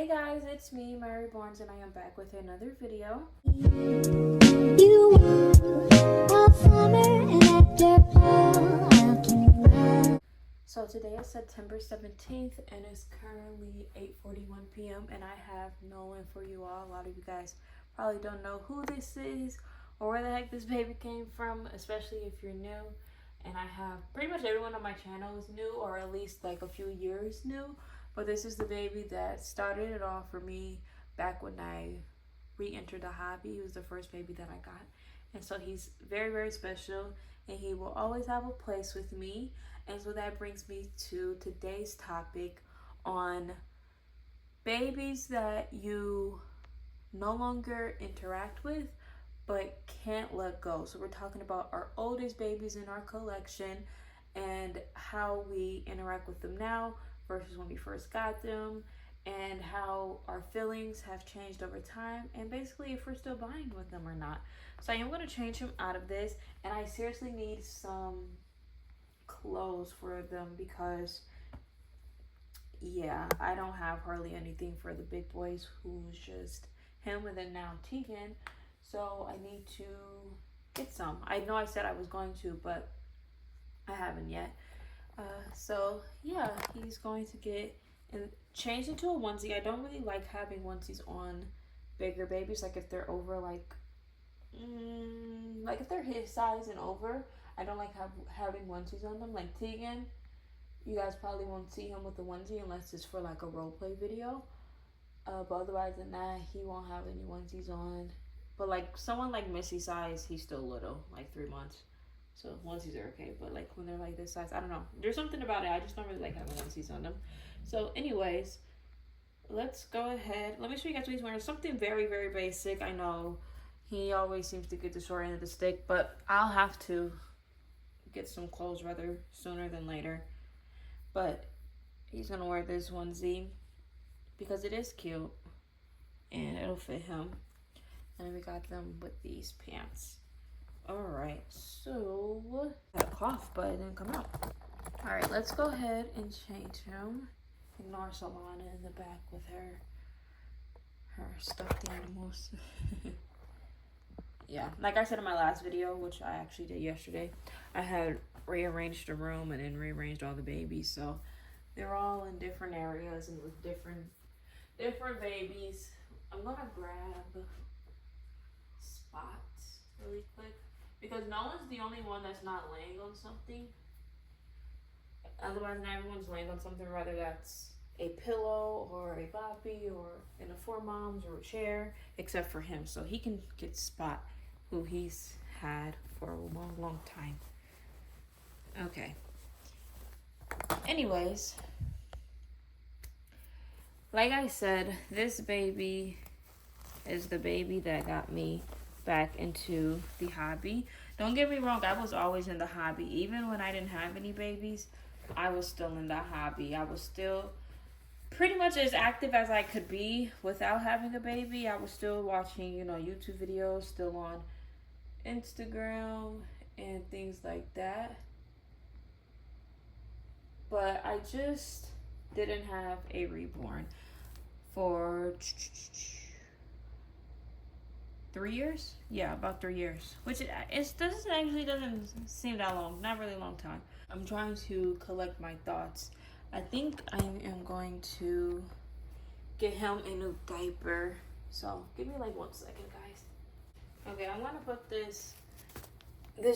Hey guys, it's me, Mya Reborns, and I am back with another video. So today is September 17th and it's currently 8:41 p.m. and I have Nolan for you all. A lot of you guys probably don't know who this is or where the heck this baby came from, especially if you're new. And I have pretty much everyone on my channel is new, or at least like a few years new. But this is the baby that started it all for me back when I re-entered the hobby. He was the first baby that I got. And so he's very, very special, and he will always have a place with me. And so that brings me to today's topic on babies that you no longer interact with but can't let go. So we're talking about our oldest babies in our collection and how we interact with them now versus when we first got them, and how our feelings have changed over time, and basically if we're still buying with them or not. So I am going to change him out of this, and I seriously need some clothes for them because yeah, I don't have hardly anything for the big boys, who's just him and then now Tegan. So I need to get some. I know I said I was going to, but I haven't yet. So yeah, he's going to get changed into a onesie. I don't really like having onesies on bigger babies, like if they're over like if they're his size and over. I don't like having onesies on them. Like Tegan, you guys probably won't see him with a onesie unless it's for like a role play video. But otherwise than that, he won't have any onesies on. But like someone like Missy size, he's still little, like 3 months. So onesies are okay. But like when they're like this size, I don't know. There's something about it. I just don't really like having onesies on them. So anyways, let's go ahead. Let me show you guys what he's wearing. Something very, very basic. I know he always seems to get the short end of the stick, but I'll have to get some clothes rather sooner than later. But he's gonna wear this onesie because it is cute and it'll fit him. And then we got them with these pants. Alright, so I had a cough, but it didn't come out. Alright, let's go ahead and change him. Ignore Solana in the back with her stuffed animals. Yeah, like I said in my last video, which I actually did yesterday, I had rearranged the room and then rearranged all the babies. So they're all in different areas and with different babies. I'm gonna grab spots really quick because Nolan's the only one that's not laying on something. Otherwise, everyone's laying on something, whether that's a pillow or a boppy or in a four moms or a chair, except for him. So he can get Spot, who he's had for a long, long time. Okay. Anyways, like I said, this baby is the baby that got me back into the hobby. Don't get me wrong, I was always in the hobby. Even when I didn't have any babies, I was still in the hobby. I was still pretty much as active as I could be without having a baby. I was still watching, YouTube videos, still on Instagram and things like that. But I just didn't have a reborn for 3 years. Yeah, about 3 years, which it doesn't seem that long. Not really a long time. I'm trying to collect my thoughts. I think I am going to get him a new diaper. So give me like 1 second, guys. Okay, I'm gonna put this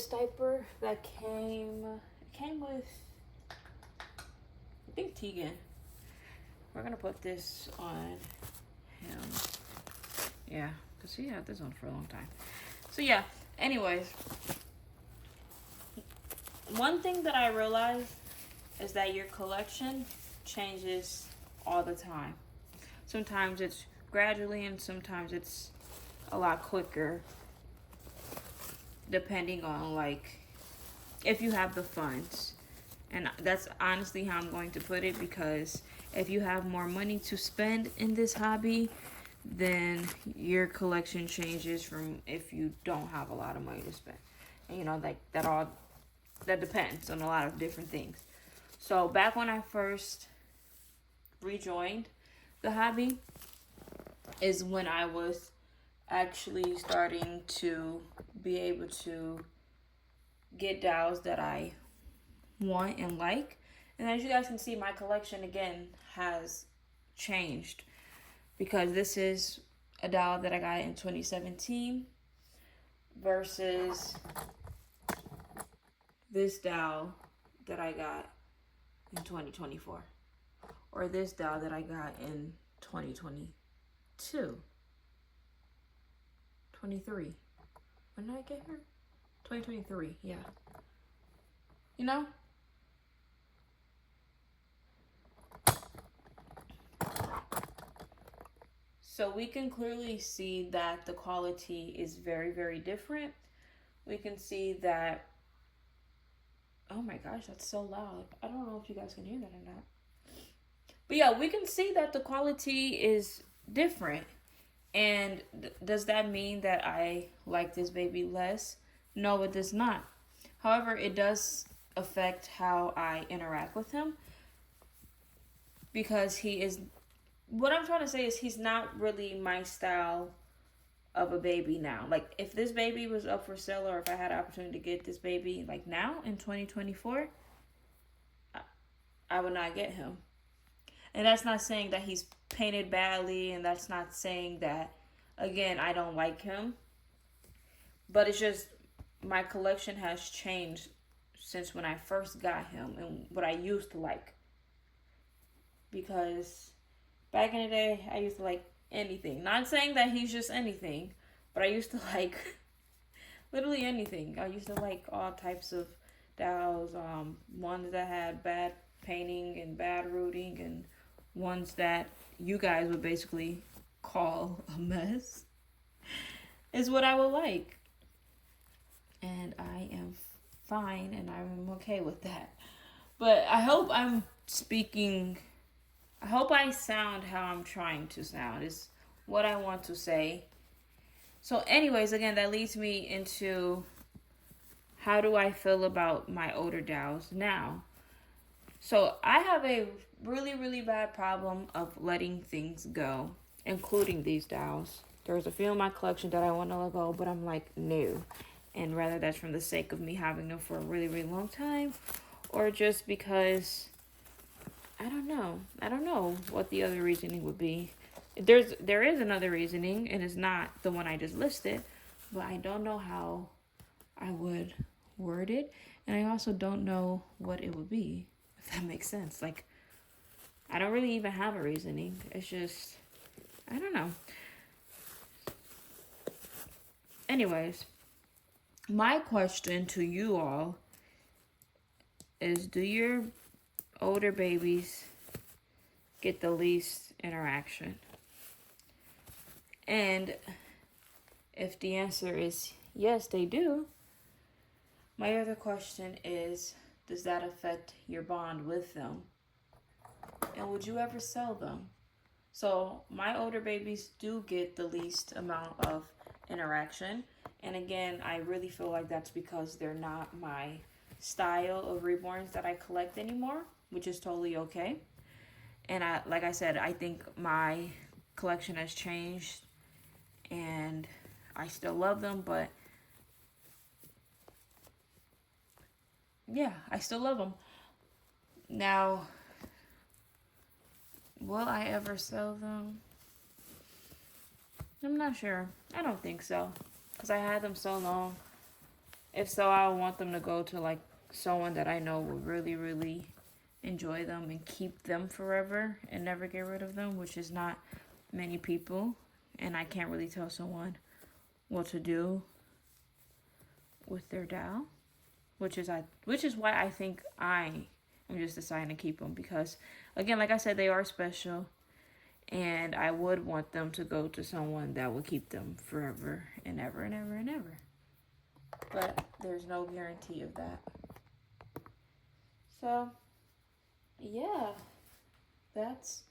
diaper that came with, I think, Tegan. We're gonna put this on him. Yeah, because he had this on for a long time. So yeah, anyways, one thing that I realized is that your collection changes all the time. Sometimes it's gradually and sometimes it's a lot quicker, depending on like if you have the funds. And that's honestly how I'm going to put it, because if you have more money to spend in this hobby, then your collection changes from if you don't have a lot of money to spend. And like that depends on a lot of different things. So back when I first rejoined the hobby is when I was actually starting to be able to get dolls that I want and like. And as you guys can see, my collection again has changed because this is a doll that I got in 2017 versus this doll that I got in 2024, or this doll that I got in 2022, 23. When did I get her? 2023, yeah. You know? So we can clearly see that the quality is very, very different. We can see that, oh my gosh, that's so loud. I don't know if you guys can hear that or not. But yeah, we can see that the quality is different. And does that mean that I like this baby less? No, it does not. However, it does affect how I interact with him because he is, what I'm trying to say is he's not really my style of a baby now. Like if this baby was up for sale, or if I had an opportunity to get this baby like now in 2024, I would not get him. And that's not saying that he's painted badly, and that's not saying that, again, I don't like him. But it's just my collection has changed since when I first got him and what I used to like. Because back in the day, I used to like anything. Not saying that he's just anything, but I used to like literally anything. I used to like all types of dolls, ones that had bad painting and bad rooting, and ones that you guys would basically call a mess, is what I would like. And I am fine and I'm okay with that. But I hope I sound how I'm trying to sound, is what I want to say. So anyways, again, that leads me into how do I feel about my older dolls now. So I have a really, really bad problem of letting things go, including these dolls. There's a few in my collection that I want to let go, but I'm like, no. And rather that's from the sake of me having them for a really, really long time, or just because, I don't know. I don't know what the other reasoning would be. There is another reasoning, and it's not the one I just listed, but I don't know how I would word it, and I also don't know what it would be. If that makes sense. Like, I don't really even have a reasoning. It's just, I don't know. Anyways, my question to you all is, do your older babies get the least interaction? And if the answer is yes, they do, my other question is, does that affect your bond with them? And would you ever sell them? So my older babies do get the least amount of interaction. And again, I really feel like that's because they're not my style of reborns that I collect anymore, which is totally okay. And like I said, I think my collection has changed and I still love them, but yeah, I still love them. Now, will I ever sell them? I'm not sure. I don't think so, because I had them so long. If so, I would want them to go to like someone that I know will really, really enjoy them and keep them forever and never get rid of them, which is not many people. And I can't really tell someone what to do with their doll, which is why I think I am just deciding to keep them, because again, like I said, they are special, and I would want them to go to someone that would keep them forever and ever and ever and ever. But there's no guarantee of that. So yeah, that's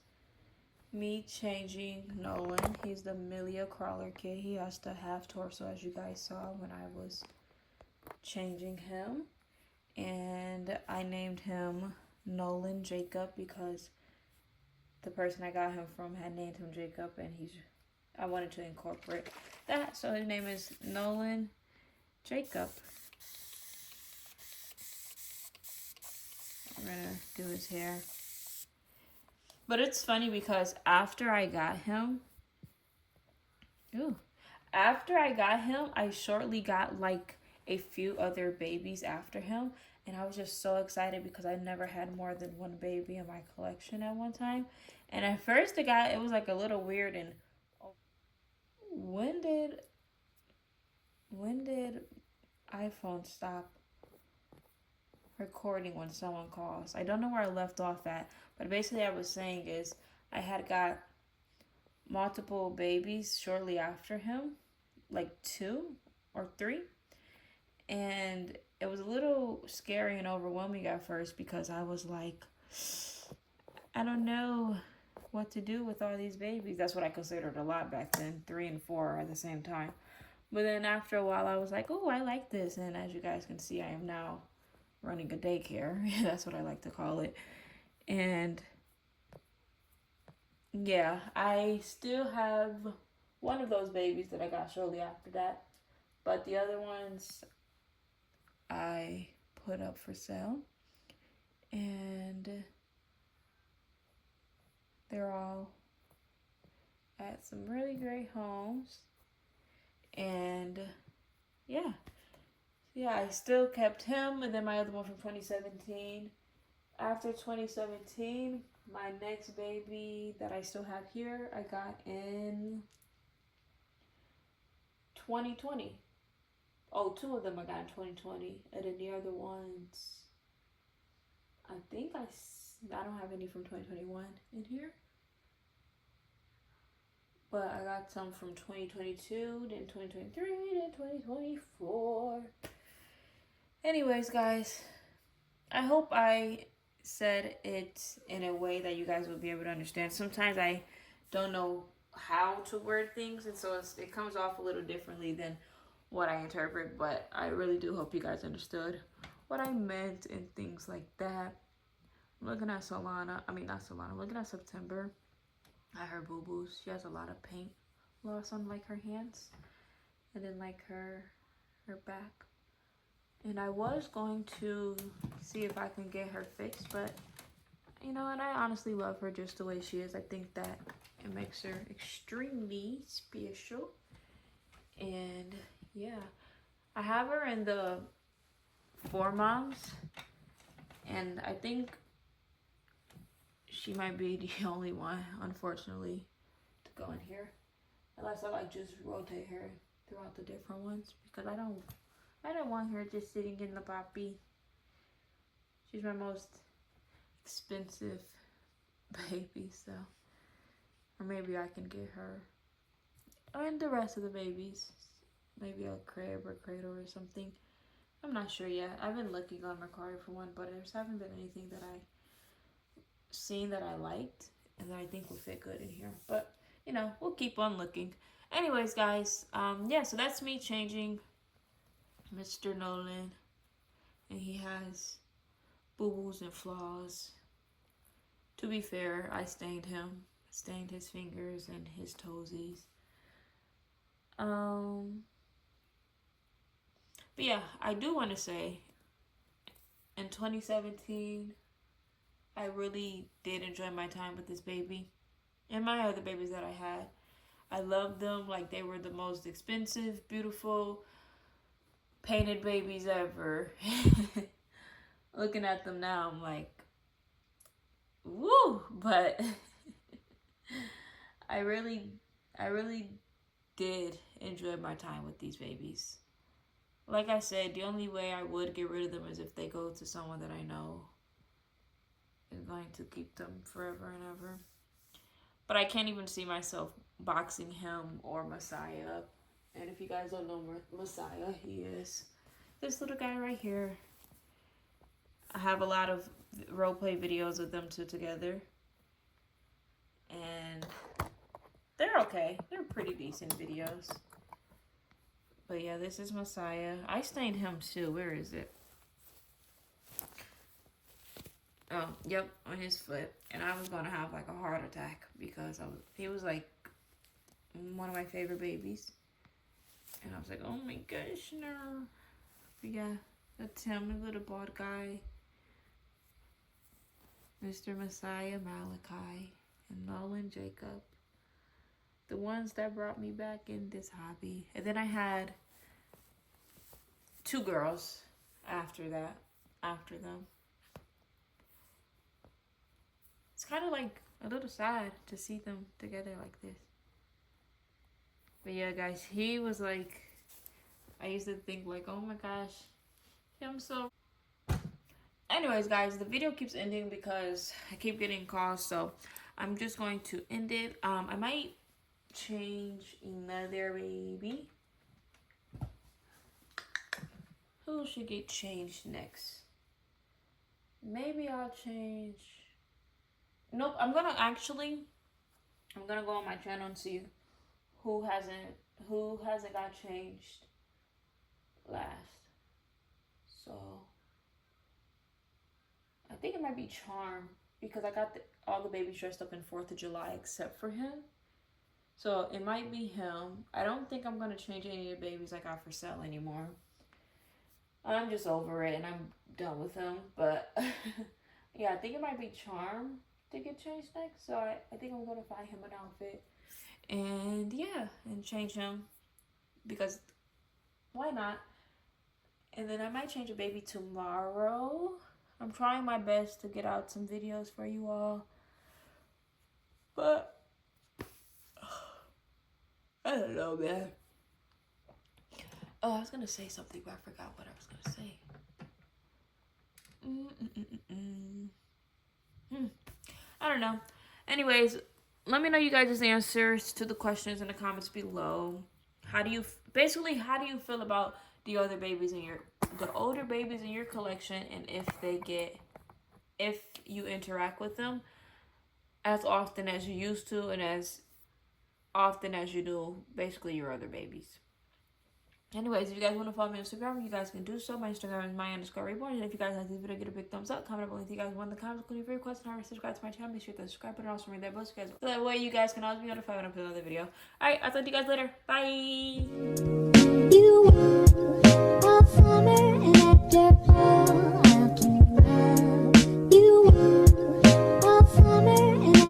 me changing Nolan. He's the Mya crawler kid. He has the half torso, as you guys saw when I was changing him. And I named him Nolan Jacob because the person I got him from had named him Jacob, and I wanted to incorporate that. So his name is Nolan Jacob. I'm gonna do his hair. But it's funny because after I got him, I shortly got like a few other babies after him. And I was just so excited because I never had more than one baby in my collection at one time. And at first it was like a little weird. And when did iPhone stop recording when someone calls? I don't know where I left off at, but basically I was saying is I had got multiple babies shortly after him, like 2 or 3, and it was a little scary and overwhelming at first because I was like, I don't know what to do with all these babies. That's what I considered a lot back then, 3 and 4 at the same time. But then after a while I was like, oh, I like this. And as you guys can see, I am now running a daycare. That's what I like to call it. And yeah, I still have one of those babies that I got shortly after that. But the other ones I put up for sale. And they're all at some really great homes. And yeah, I still kept him. And then my other one from 2017. After 2017, my next baby that I still have here, I got in 2020. Oh, 2 of them I got in 2020. And then the other ones, I think I don't have any from 2021 in here. But I got some from 2022, then 2023, then 2024. Anyways, guys, I hope I said it in a way that you guys will be able to understand. Sometimes I don't know how to word things, and so it comes off a little differently than what I interpret, but I really do hope you guys understood what I meant and things like that. I'm looking at I'm looking at September. At her boo-boos. She has a lot of paint loss on like her hands and then like her back. And I was going to see if I can get her fixed, but you know, and I honestly love her just the way she is. I think that it makes her extremely special. And yeah, I have her in the 4 moms, and I think she might be the only one, unfortunately, to go in here. Unless I like just rotate her throughout the different ones, because I don't want her just sitting in the poppy. She's my most expensive baby, so. Or maybe I can get her and the rest of the babies. Maybe a crib or cradle or something. I'm not sure yet. I've been looking on Mercari for one, but there haven't been anything that I seen that I liked and that I think will fit good in here. But, you know, we'll keep on looking. Anyways, guys, yeah, so that's me changing Mr. Nolan. And he has boo-boos and flaws. To be fair, I stained him. Stained his fingers and his toesies. But yeah, I do want to say, in 2017, I really did enjoy my time with this baby. And my other babies that I had. I loved them like they were the most expensive, beautiful, painted babies ever. Looking at them now, I'm like, woo! But I really did enjoy my time with these babies. Like I said, the only way I would get rid of them is if they go to someone that I know is going to keep them forever and ever. But I can't even see myself boxing him or Messiah up. And if you guys don't know Messiah, he is this little guy right here. I have a lot of roleplay videos of them two together. And they're okay. They're pretty decent videos. But yeah, this is Messiah. I stained him too. Where is it? Yep, on his foot. And I was gonna have like a heart attack because he was like one of my favorite babies. And I was like, oh my gosh, no. But yeah, that's him, the little bald guy. Mr. Messiah Malachi and Nolan Jacob. The ones that brought me back in this hobby. And then I had 2 girls after them. It's kind of like a little sad to see them together like this. But yeah, guys, he was like, I used to think like, oh my gosh, I'm so... Anyways, guys, the video keeps ending because I keep getting calls, so I'm just going to end it. I might change another baby. Who should get changed next? Maybe I'll change... Nope, I'm gonna go on my channel and see who hasn't got changed last. So I think it might be Charm because I got all the babies dressed up in 4th of July except for him. So it might be him. I don't think I'm gonna change any of the babies I got for sale anymore. I'm just over it and I'm done with him. But yeah, I think it might be Charm to get changed next. So I think I'm gonna find him an outfit. And yeah, and change him because why not? And then I might change a baby tomorrow. I'm trying my best to get out some videos for you all, but I don't know, man. Oh, I was gonna say something, but I forgot what I was gonna say. I don't know. Anyways, let me know you guys' answers to the questions in the comments below. How do you feel about the older babies in your collection, and if you interact with them as often as you used to and as often as you do basically your other babies. Anyways, if you guys want to follow me on Instagram, you guys can do so. My Instagram is Mya_Reborns. And if you guys like this video, get a big thumbs up. Comment below if you guys want in the comments, including your requests, and how to subscribe to my channel. Make sure to hit the subscribe button and also ring that bell so that way you guys can always be notified when I put another video. Alright, I'll talk to you guys later. Bye!